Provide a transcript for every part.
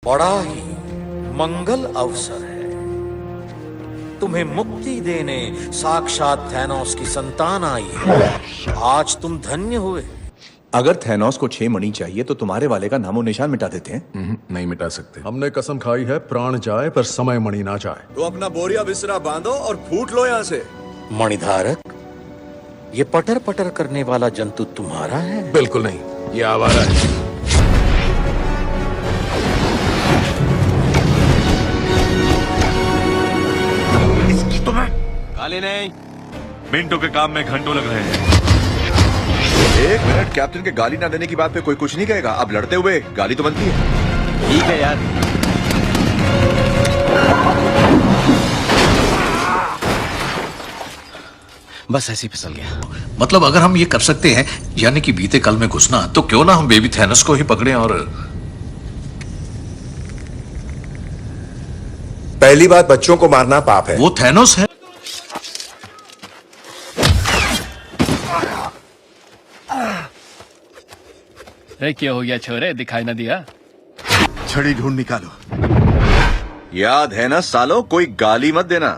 बड़ा ही मंगल अवसर है। तुम्हें मुक्ति देने साक्षात थैनोस की संतान आई है। आज तुम धन्य हुए। अगर थैनोस को 6 मणि चाहिए तो तुम्हारे वाले का नामो निशान मिटा देते हैं। नहीं मिटा सकते। हमने कसम खाई है, प्राण जाए पर समय मणि ना जाए। तो अपना बोरिया बिस्तरा बांधो और फूट लो यहाँ से। मणिधारक, ये पटर पटर करने वाला जंतु तुम्हारा है? बिल्कुल नहीं, ये आवारा है। इसकी तुम्हें गाली नहीं, मिनटों के काम में घंटों लग रहे हैं। 1 मिनट, कैप्टन के गाली ना देने की बात पे कोई कुछ नहीं कहेगा। अब लड़ते हुए गाली तो बनती है। ठीक है यार। बस ऐसे ही फिसल गया। मतलब अगर हम ये कर सकते हैं, यानी कि बीते कल में घुसना, तो क्यों ना हम बेबी थैनोस को ही पकड़ें। और पहली बात, बच्चों को मारना पाप है। वो थैनोस है। क्या हो गया छोरे, दिखाई ना दिया? छड़ी ढूंढ निकालो। याद है ना सालो, कोई गाली मत देना।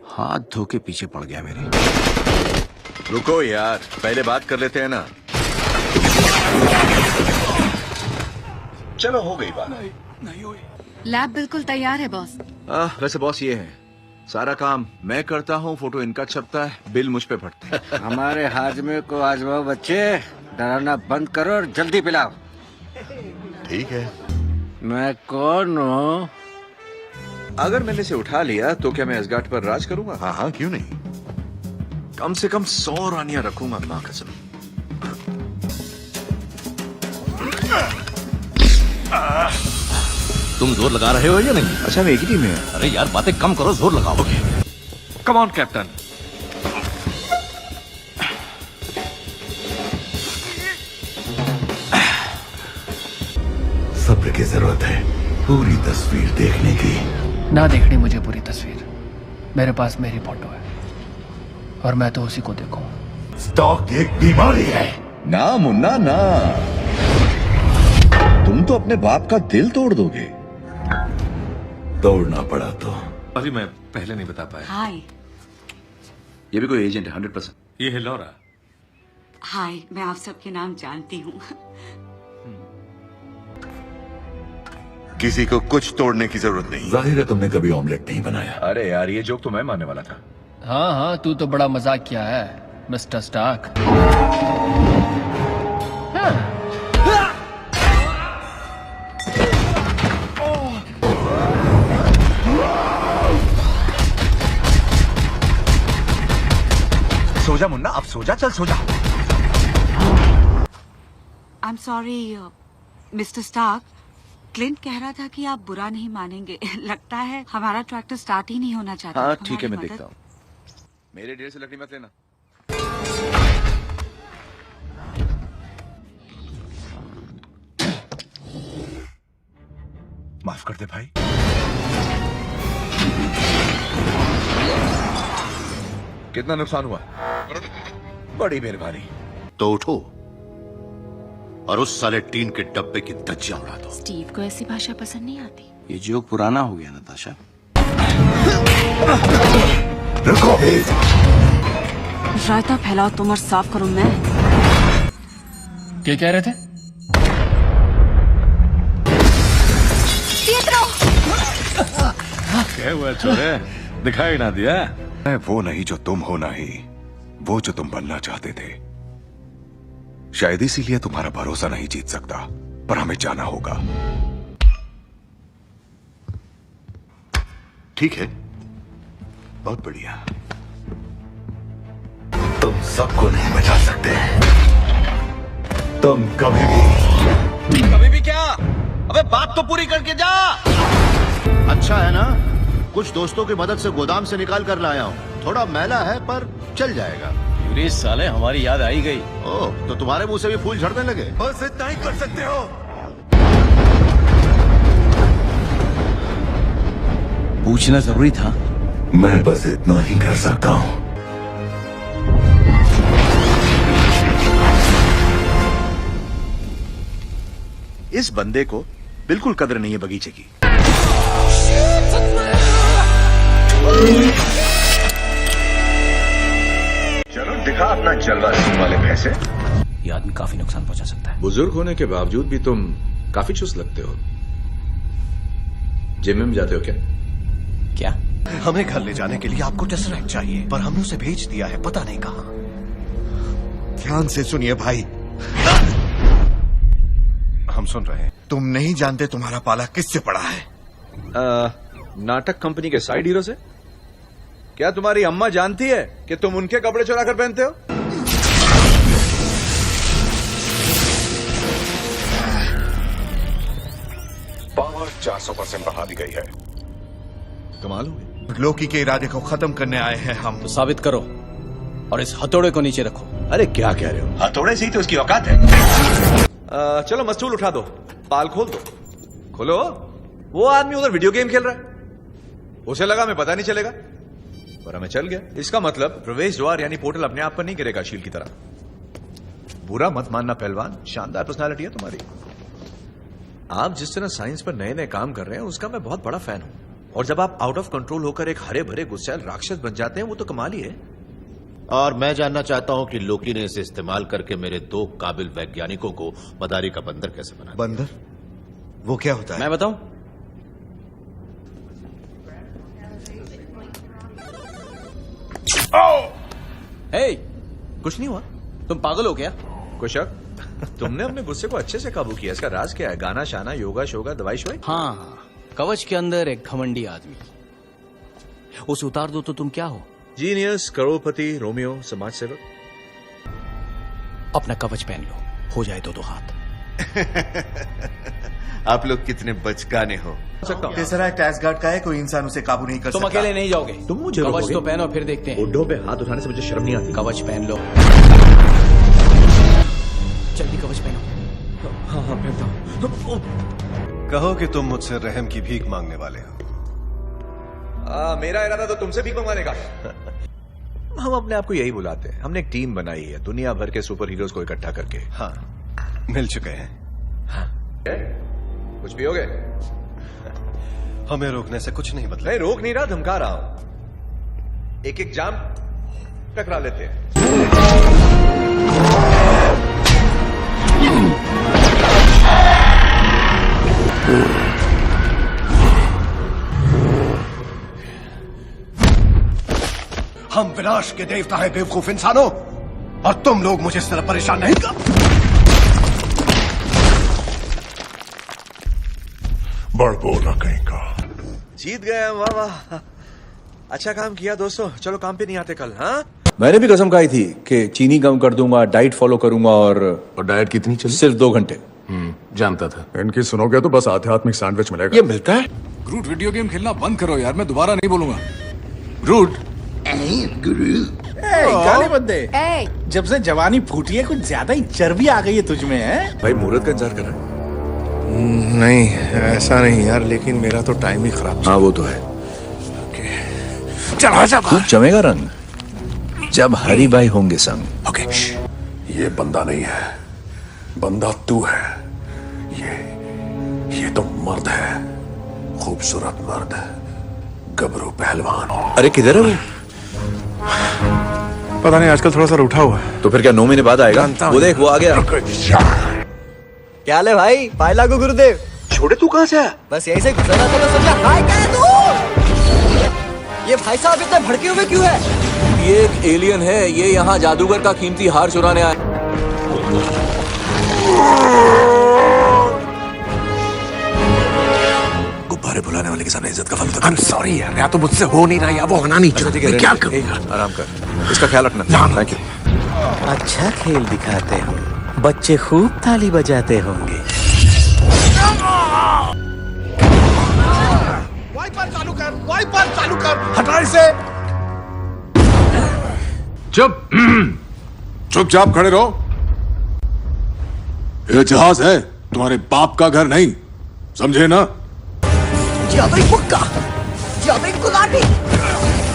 हाथ धो के पीछे पड़ गया मेरे। रुको यार, पहले बात कर लेते हैं ना। चलो हो गई बात। लैब बिल्कुल तैयार है बॉस। वैसे बॉस ये है, सारा काम मैं करता हूँ, फोटो इनका छपता है, बिल मुझ पे फटता है। हमारे हाजमे को आजमाओ बच्चे, डराना बंद करो और जल्दी पिलाओ। ठीक है। मैं कौन हूँ? अगर मैंने इसे उठा लिया तो क्या मैं असगार्ड पर राज करूंगा? हाँ हाँ, क्यों नहीं। कम से कम 100 रानियां रखूंगा, मां कसम। तुम जोर लगा रहे हो या नहीं? अच्छा, हम एक ही टीम में हैं। अरे यार, बातें कम करो, जोर लगाओगे। Come on captain. सब्र की जरूरत है पूरी तस्वीर देखने की। ना देखनी मुझे पूरी तस्वीर, मेरे पास मेरी फोटो है और मैं तो उसी को देखूं। स्टॉक एक बीमारी है। ना मुन्ना ना, तुम तो अपने बाप का दिल तोड़ दोगे। तोड़ना पड़ा तो। अरे मैं पहले नहीं बता पाया। हाय। ये भी कोई एजेंट है 100%। ये है लौरा। हाय, मैं आप सबके नाम जानती हूँ। किसी को कुछ तोड़ने की जरूरत नहीं। जाहिर है तुमने कभी ऑमलेट नहीं बनाया। अरे यार, ये जोक तो मैं मानने वाला था। हाँ हाँ, तू तो बड़ा मजाक किया है मिस्टर स्टार्क। सो जा मुन्ना, अब सो जा, चल सो जा। I am sorry mister Stark, Clint कह रहा था कि आप बुरा नहीं मानेंगे। लगता है हमारा ट्रैक्टर स्टार्ट ही नहीं होना चाहता। हाँ ठीक है, मैं हमारी देखता मदद- हूँ। मेरे ढेर से लकड़ी मत लेना। माफ कर दे भाई। कितना नुकसान हुआ? बड़ी मेहरबानी। तो उठो और उस साले टीन के डब्बे की धज्जियां उड़ा दो। स्टीव को ऐसी भाषा पसंद नहीं आती। ये जोक पुराना हो गया नताशा। रुको। रायता फैलाओ तुम और साफ करो मैं। क्या कह रहे थे? क्या हुआ छोरे, दिखाई ना दिया? मैं वो नहीं जो तुम हो, नहीं वो जो तुम बनना चाहते थे। शायद इसीलिए तुम्हारा भरोसा नहीं जीत सकता, पर हमें जाना होगा। ठीक है, बहुत बढ़िया। तुम सबको नहीं बचा सकते। तुम कभी भी क्या? अबे बात तो पूरी करके जा। अच्छा है ना, कुछ दोस्तों की मदद से गोदाम से निकाल कर लाया हूँ। थोड़ा मैला है पर चल जाएगा। पूरे साले हमारी याद आई गई। ओह, तो तुम्हारे मुंह से भी फूल झड़ने लगे। बस इतना ही कर सकते हो। पूछना जरूरी था। मैं बस इतना ही कर सकता हूँ। इस बंदे को बिल्कुल कदर नहीं है बगीचे की। चलो दिखा अपना जलवा सिंह वाले भैंसे। ये आदमी काफी नुकसान पहुंचा सकता है। बुजुर्ग होने के बावजूद भी तुम काफी चुस्त लगते हो। जिम में जाते हो क्या? क्या? हमें घर ले जाने के लिए आपको टेसरेक्ट चाहिए, पर हमने उसे भेज दिया है, पता नहीं कहां। ध्यान से सुनिए भाई, हम सुन रहे हैं। तुम नहीं जानते तुम्हारा पाला किससे पड़ा है। नाटक कंपनी के साइड हीरो से? क्या तुम्हारी अम्मा जानती है कि तुम उनके कपड़े चुरा कर पहनते हो? पावर 400% बढ़ा दी गई है। कमाल हो गई। लोकी के इरादे को खत्म करने आए हैं हम। तो साबित करो और इस हथौड़े को नीचे रखो। अरे क्या कह रहे हो? हथौड़े से ही तो उसकी औकात है। चलो मस्तूल उठा दो, पाल खोल दो। खोलो। वो आदमी उधर वीडियो गेम खेल रहा है, उसे लगा मैं पता नहीं चलेगा, पर हमें चल गया। इसका मतलब प्रवेश द्वार यानी पोर्टल अपने आप पर नहीं गिरेगा शील की तरह। बुरा मत मानना पहलवान, शानदार पर्सनालिटी है तुम्हारी। आप जिस तरह साइंस पर नए नए काम कर रहे हैं उसका मैं बहुत बड़ा फैन हूं। और जब आप आउट ऑफ कंट्रोल होकर एक हरे भरे गुस्सैल राक्षस बन जाते हैं वो तो कमाल ही है। और मैं जानना चाहता हूं कि लोकी ने इसे इस्तेमाल करके मेरे 2 काबिल वैज्ञानिकों को मदारी का बंदर कैसे बनाया। बंदर? वो क्या होता है? मैं बताऊं? हे, कुछ नहीं हुआ। तुम पागल हो क्या? कोई शक? तुमने अपने गुस्से को अच्छे से काबू किया। इसका राज क्या है? गाना शाना, योगा शोगा, दवाई शवाई? हाँ, कवच के अंदर एक घमंडी आदमी, उसे उतार दो तो तुम क्या हो? जीनियस, करोड़पति, रोमियो, समाज सेवक। अपना कवच पहन लो, हो जाए दो हाथ। आप लोग कितने बचकाने हो। टेसरेक्ट एसगार्ड का है, कोई इंसान उसे काबू नहीं कर सकता। तुम अकेले नहीं जाओगे। तुम मुझे कवच रोकोगे? तो पहनो फिर देखते हैं। बुड्ढों पे हाथ उठाने से मुझे शर्म नहीं आती। कवच पहन लो, जल्दी कवच पहनो। हाँ पहनता हूं। कहो कि तुम मुझसे रहम की भीख मांगने वाले हो। मेरा इरादा तो तुमसे भीख मंगवाने का। हम अपने आप को यही बुलाते हैं। हमने एक टीम बनाई है दुनिया भर के सुपर हीरोज को इकट्ठा करके। हाँ, मिल चुके हैं। हाँ। कुछ पियोगे? हमें रोकने से कुछ नहीं मतलब। नहीं रोक नहीं रहा, धमका रहा हूं। एक एक जाम टकरा लेते हैं। हम विनाश के देवता है बेवकूफ इंसानों, और तुम लोग मुझे इस तरह परेशान नहीं कर। बड़ बोला कहीं का। जीत गए हम, वाह वाह। अच्छा काम किया दोस्तों। चलो काम पे नहीं आते कल। हाँ, मैंने भी कसम खाई थी कि चीनी कम कर दूंगा, डाइट फॉलो करूंगा। और डाइट कितनी चली? सिर्फ 2 घंटे। जानता था। इनकी सुनोगे तो बस आध्यात्मिक सैंडविच मिलेगा। ये मिलता है? रूट, वीडियो गेम खेलना बंद करो यार, मैं दोबारा नहीं बोलूंगा। रूट, काले बंदे, जब से जवानी फूटी है कुछ ज्यादा ही चर्बी आ गई है तुझ में, है? भाई मुहूर्त का इंतजार कर रहा है। नहीं, ऐसा नहीं यार, लेकिन मेरा तो टाइम ही खराब। हाँ वो तो है। चल आजा। खूब जमेगा रंग जब हरी भाई होंगे संग। ओके। ये बंदा नहीं है, बंदा तू है। ये तो मर्द है, खूबसूरत मर्द, गबरू पहलवान। अरे किधर है वो? पता नहीं, आजकल थोड़ा सा रूठा हुआ है। तो फिर क्या 9 महीने बाद आएगा? वो देख, वो आ गया। क्या ले भाई, पाए लागू गुरुदेव। छोड़े तू कहां से आया? बस यही से गुजर रहा था तो सोचा हाय क्या तू। ये भाई साहब इतने भड़के हुए क्यों है? ये एक एलियन है, ये यहाँ जादूगर का कीमती हार चुराने आया। गुब्बारे बुलाने वाले के सामने इज्जत का फल। आई एम सॉरी यार, या तो मुझसे हो नहीं रहा या वो होना नहीं चाहते। मैं क्या करूं? आराम कर, इसका ख्याल रखना। Thank you. अच्छा खेल दिखाते हो, बच्चे खूब ताली बजाते होंगे। वाइपर चालू कर, वाइपर चालू कर, हटा इसे। चुप, चुपचाप खड़े रहो। ये जहाज है, तुम्हारे बाप का घर नहीं, समझे ना? जादुई मुक्का, जादुई गुलाटी,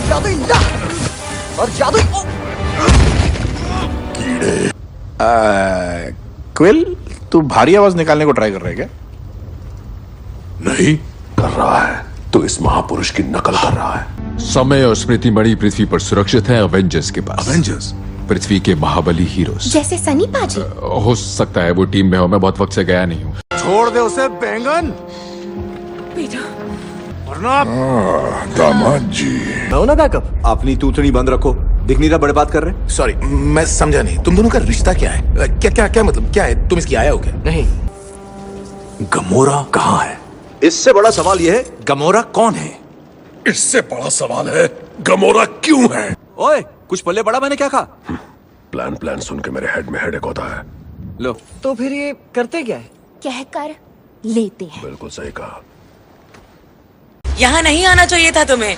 जादुई लाख और जादुई क्विल, तू भारी आवाज निकालने को ट्राई कर रहा है क्या? नहीं कर रहा है तो इस महापुरुष की नकल कर रहा है। समय और स्मृति मणि पृथ्वी पर सुरक्षित है अवेंजर्स के पास। अवेंजर्स? पृथ्वी के महाबली हीरोज। जैसे सनी पाजी। हो सकता है वो टीम में हो, मैं बहुत वक्त से गया नहीं हूँ। छोड़ दे उसे बैंगन। दामाद जी हो ना बैकअप। अपनी तूतड़ी बंद रखो, दिख नहीं रहा बड़े बात कर रहे। सॉरी, मैं समझा नहीं। तुम दोनों का रिश्ता क्या है? क्या क्या क्या मतलब क्या है? तुम इसकी आया हो क्या? नहीं। गमोरा कहाँ है? इससे बड़ा सवाल यह है गमोरा कौन है? इससे बड़ा सवाल है गमोरा क्यों है? ओए कुछ पल्ले पड़ा मैंने क्या कहा? प्लान सुन के मेरे हेड में हेडेक होता है। लो तो फिर ये करते क्या है? कहकर लेते हैं। बिल्कुल सही कहा। यहाँ नहीं आना चाहिए था तुम्हें।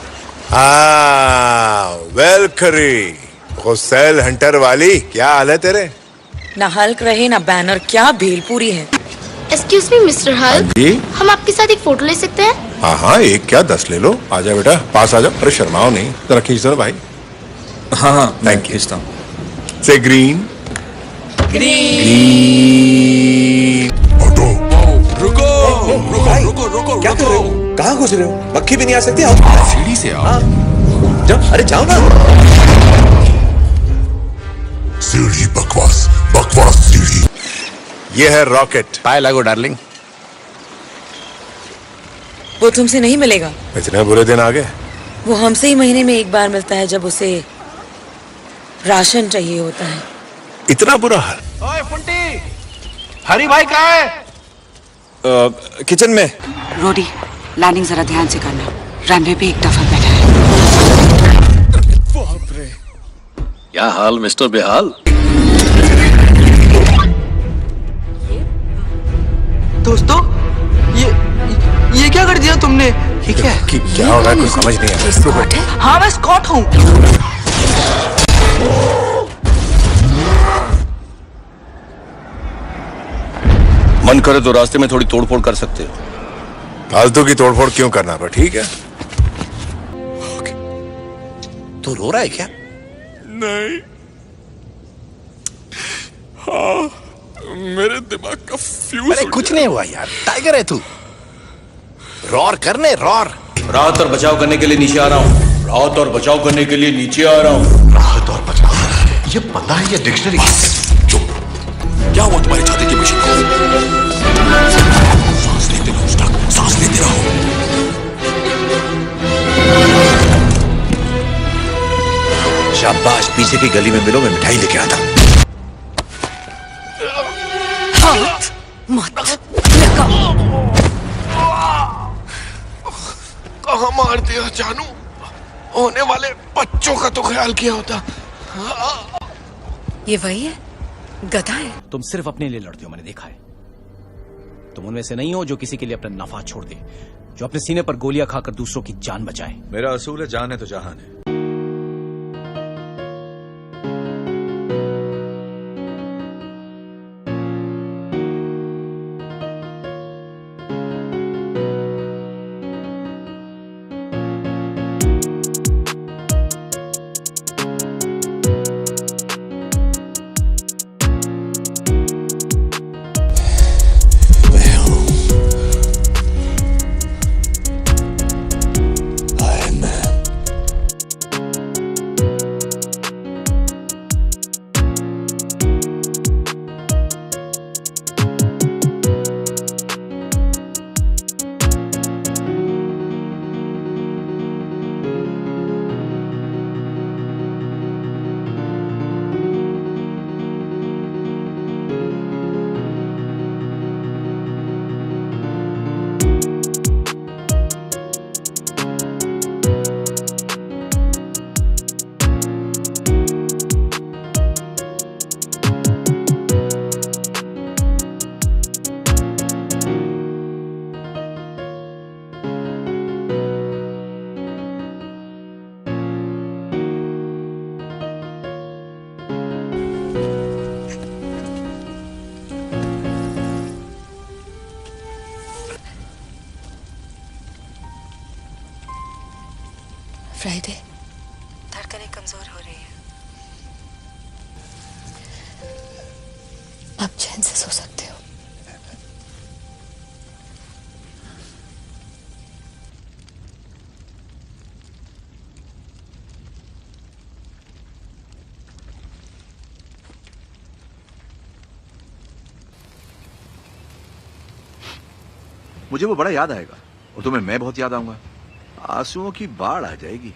वेलकरी हुसैन हंटर वाली, क्या हाल है तेरे? ना हल्क रहे ना बैनर, क्या भेलपूरी है। एक्सक्यूज मी मिस्टर हल्क, हम आपके साथ एक फोटो ले सकते हैं? हाँ हाँ, एक क्या 10 ले लो। आजा बेटा, पास आ जाओ। अरे शर्माओ नहीं, जरा खींच दो भाई। हाँ हाँ, थैंक यू। से ग्रीन ऑटो। रुको क्या कर रहे हो? कहाँ घुस रहे हो? मक्खी भी नहीं आ सकती। सीढ़ी से आओ। जाओ, अरे जाओ ना। सीढ़ी बकवास सीढ़ी। ये है रॉकेट। पाए लागो डार्लिंग। वो तुमसे नहीं मिलेगा। इतने बुरे दिन आ गए। वो हमसे ही महीने में एक बार मिलता है जब उसे राशन चाहिए होता है। इतना बुरा हाल? ओए फुंटी, हरी भाई कहाँ है? किचन में। रोडी, लैंडिंग जरा ध्यान से करना। रनवे पे एक डफर बैठा है। बाप रे। क्या हाल मिस्टर बेहाल? दोस्तों ये क्या कर दिया तुमने? ये क्या है? क्या हो रहा है कुछ समझ नहीं आ रहा। हाँ मैं स्कॉट हूँ। मन करे तो रास्ते में थोड़ी तोड़फोड़ कर सकते हो। फालतू की तोड़फोड़ क्यों करना? पर ठीक है। तू रो रहा है क्या? नहीं, हाँ, मेरे दिमाग का फ्यूज। अरे कुछ नहीं हुआ यार, टाइगर है तू। रॉर करने रॉर। राहत और बचाव करने के लिए नीचे आ रहा हूँ। राहत और बचाव करने के लिए नीचे आ रहा हूँ। राहत और बचाव, ये पता है? ये डिक्शनरी। क्या हुआ तुम्हारी छाती की मशीन को? सांस लेते रहो स्टार्क, सांस लेते रहो। शाबाश, पीछे की गली में मिलो, मैं मिठाई लेके आता। कहाँ मार दिया जानू? होने वाले बच्चों का तो ख्याल किया होता। ये वही है, गधा है। तुम सिर्फ अपने लिए लड़ते हो, मैंने देखा है। तुम उनमें से नहीं हो जो किसी के लिए अपना नफा छोड़ दे, जो अपने सीने पर गोलियां खाकर दूसरों की जान बचाए। मेरा असूल है जान है तो जहान है। फ्राइडे, धड़कनें कमजोर हो रही है। अब चैन से सो सकते हो। मुझे वो बड़ा याद आएगा और तुम्हें मैं बहुत याद आऊंगा। आंसुओं की बाढ़ आ जाएगी।